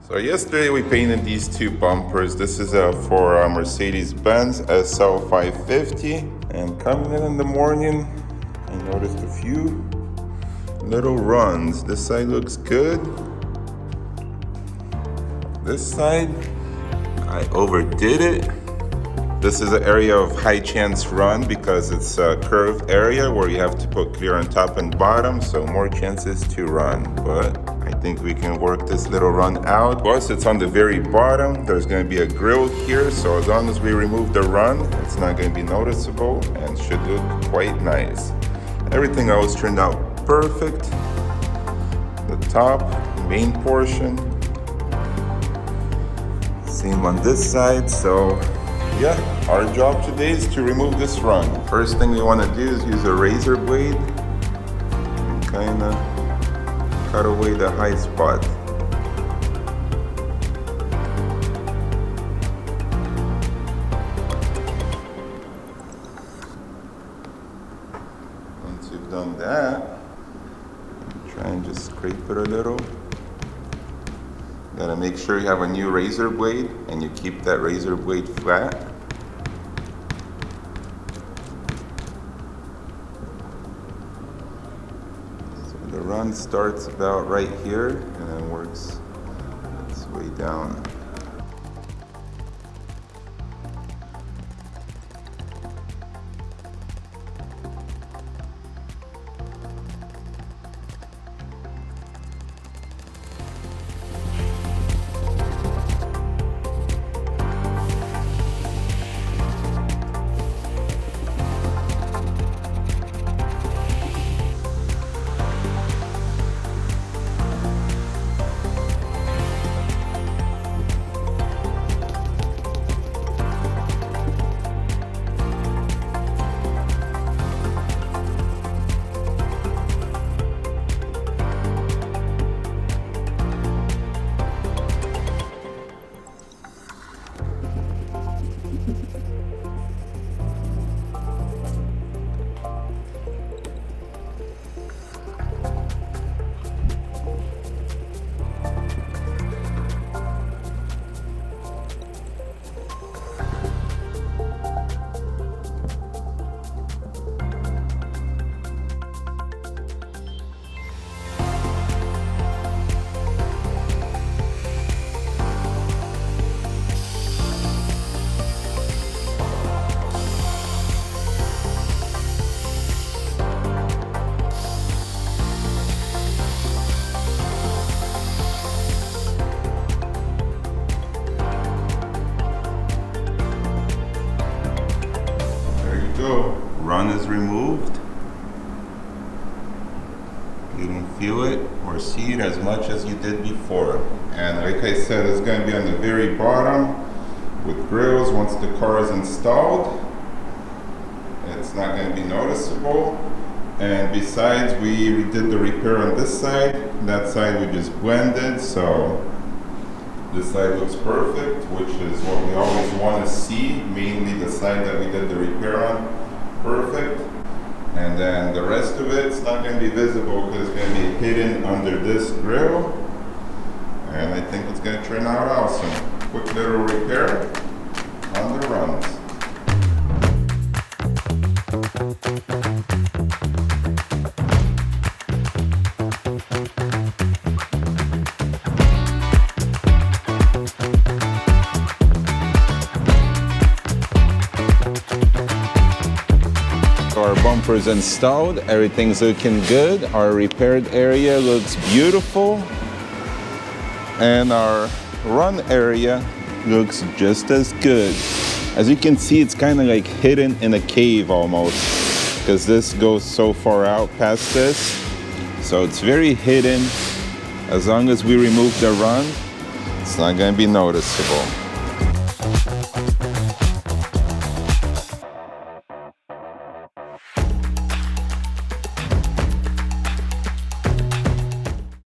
So yesterday we painted these two bumpers. This is for a Mercedes-Benz SL550. And coming in the morning, I noticed a few little runs. This side looks good. This side, I overdid it. This is an area of high chance run because it's a curved area where you have to put clear on top and bottom, so more chances to run. But I think we can work this little run out. Plus, it's on the very bottom. There's going to be a grill here, so as long as we remove the run, it's not going to be noticeable and should look quite nice. Everything else turned out perfect. The top, main portion. Same on this side, so yeah, our job today is to remove this run. First thing we want to do is use a razor blade and kind of cut away the high spot. Once you've done that, try and just scrape it a little. Gotta make sure you have a new razor blade and you keep that razor blade flat. So the run starts about right here and then works its way down. Run is removed. You don't feel it or see it as much as you did before. And like I said, it's going to be on the very bottom with grills. Once the car is installed, it's not going to be noticeable. And besides, we did the repair on this side. That side we just blended, so this side looks perfect, which is what we always want to see, mainly the side that we did the repair on. Perfect. And then the rest of it's not going to be visible because it's going to be hidden under this grill. And I think it's going to turn out awesome. Quick little repair on the runs. Our bumpers installed, everything's looking good. Our repaired area looks beautiful. And our run area looks just as good. As you can see, it's kind of like hidden in a cave almost, because this goes so far out past this. So it's very hidden. As long as we remove the run, it's not going to be noticeable.